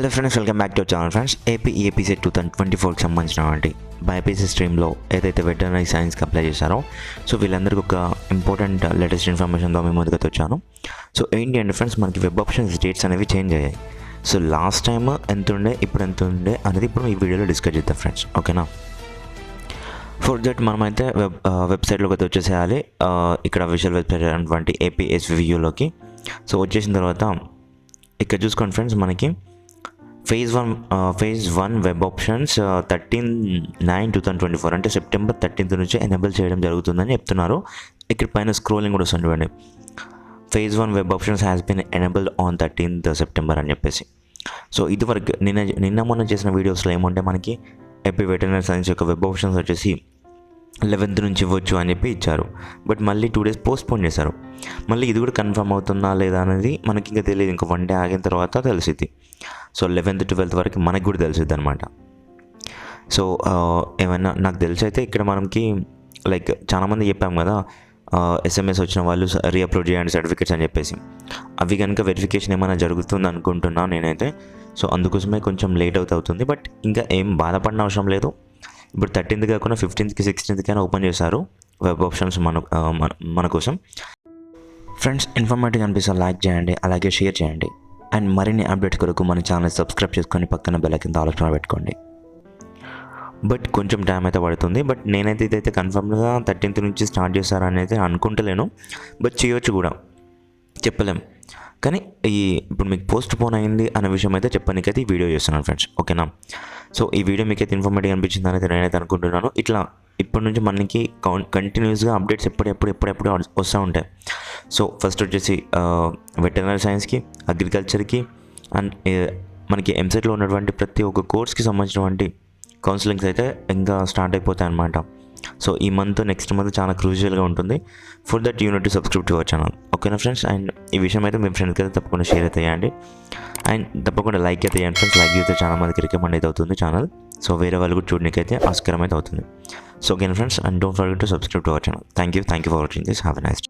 Hello friends, welcome back to channel friends. APCET 2024కి సంబంధించినటువంటి BiPC స్ట్రీమ్లో ఏదైతే వెటర్నరీ సైన్స్కి అప్లై చేశారో సో వీళ్ళందరికీ ఒక ఇంపార్టెంట్ లేటెస్ట్ ఇన్ఫర్మేషన్తో మేము ముందుకు వచ్చాను. సో ఏంటి అంటే ఫ్రెండ్స్, మనకి వెబ్ ఆప్షన్స్ డేట్స్ అనేవి చేంజ్ అయ్యాయి. సో లాస్ట్ టైం ఎంత ఉండే, ఇప్పుడు ఎంత ఉండే అనేది ఇప్పుడు ఈ వీడియోలో డిస్కస్ చేద్దాం ఫ్రెండ్స్, ఓకేనా. ఫర్ దట్ మనమైతే వెబ్సైట్లోకి అయితే వచ్చేసేయాలి. ఇక్కడ విజువల్ వెబ్సైట్ అయినటువంటి ఏపీఎస్వియూలోకి సో వచ్చేసిన తర్వాత ఇక్కడ చూసుకోండి ఫ్రెండ్స్, మనకి ఫేజ్ వన్ వెబ్ ఆప్షన్స్ 13/9/2024 అంటే సెప్టెంబర్ 13th నుంచి ఎనేబుల్ చేయడం జరుగుతుందని చెప్తున్నారు. ఇక్కడ పైన స్క్రోలింగ్ కూడా వస్తుంది, phase 1 web options has been enabled on 13th September అని చెప్పేసి. సో ఇదివరకు నిన్న మొన్న చేసిన వీడియోస్లో ఏమంటే మనకి ఏపీ వెటర్నరీ సైన్స్ యొక్క వెబ్ ఆప్షన్స్ వచ్చేసి 11th నుంచి ఇవ్వచ్చు అని చెప్పి ఇచ్చారు. బట్ మళ్ళీ 2 days పోస్ట్పోన్ చేశారు. మళ్ళీ ఇది కూడా కన్ఫర్మ్ అవుతుందా లేదా అనేది మనకి ఇంకా తెలియదు. ఇంకా 1 day ఆగిన తర్వాత తెలిసింది. సో 11th 12th వరకు మనకి కూడా తెలిసిద్ది అనమాట. సో ఏమైనా నాకు తెలిసి అయితే ఇక్కడ మనకి లైక్ చాలామంది చెప్పాం కదా, SMS వచ్చిన వాళ్ళు రీఅప్లోడ్ చేయండి సర్టిఫికేట్స్ అని చెప్పేసి. అవి కనుక వెరిఫికేషన్ ఏమైనా జరుగుతుంది అనుకుంటున్నాను నేనైతే. సో అందుకోసమే కొంచెం లేట్ అవుతుంది. బట్ ఇంకా ఏం బాధపడిన అవసరం లేదు. ఇప్పుడు 13th కాకుండా 15th 16th ఓపెన్ చేశారు వెబ్ ఆప్షన్స్ మన కోసం. ఫ్రెండ్స్, ఇన్ఫర్మేటివ్ అనిపిస్తే లైక్ చేయండి, అలాగే షేర్ చేయండి. అండ్ మరిన్ని అప్డేట్స్ కొరకు మన ఛానల్ సబ్స్క్రైబ్ చేసుకొని పక్కన బెల్ కింద ఆలోచన పెట్టుకోండి. బట్ కొంచెం టైం అయితే పడుతుంది. బట్ నేనైతే ఇదైతే కన్ఫర్మ్గా 13th నుంచి స్టార్ట్ చేస్తారని అయితే అనుకుంటలేను. బట్ చేయొచ్చు కూడా, చెప్పలేం. కానీ ఇప్పుడు మీకు పోస్ట్ పోన్ అయింది అనే విషయం అయితే చెప్పడానికైతే ఈ వీడియో చేస్తున్నాను ఫ్రెండ్స్, ఓకేనా. సో ఈ వీడియో మీకైతే ఇన్ఫర్మేటివ్ అనిపించింది అనేది నేనైతే అనుకుంటున్నాను. ఇట్లా ఇప్పటి నుంచి మనకి కంటిన్యూస్గా అప్డేట్స్ ఎప్పుడెప్పుడు వస్తూ ఉంటాయి. సో ఫస్ట్ వచ్చేసి వెటర్నరీ సైన్స్కి, అగ్రికల్చర్కి అండ్ మనకి ఎంసెట్లో ఉన్నటువంటి ప్రతి ఒక్క కోర్స్కి సంబంధించినటువంటి కౌన్సిలింగ్స్ అయితే ఇంకా స్టార్ట్ అయిపోతాయి అన్నమాట. సో ఈ నెక్స్ట్ మంత్ చాలా క్రూషియల్గా ఉంటుంది. For that unit to subscribe to our channel, ఓకేనా ఫ్రెండ్స్. అండ్ ఈ విషయం అయితే మీ ఫ్రెండ్స్కి అయితే తప్పకుండా షేర్ అయితే చేయండి. అండ్ తప్పకుండా లైక్ అయితే చేయండి ఫ్రెండ్స్. లైక్ అయితే చాలా మందికి రికమెండ్ అయితే అవుతుంది ఛానల్. సో వేరే వాళ్ళు కూడా చూడడానికి అయితే ఆస్కారం అయితే అవుతుంది. సో ఓకేనా friends, and don't forget to subscribe to our channel. Thank you for watching this. Have a nice day.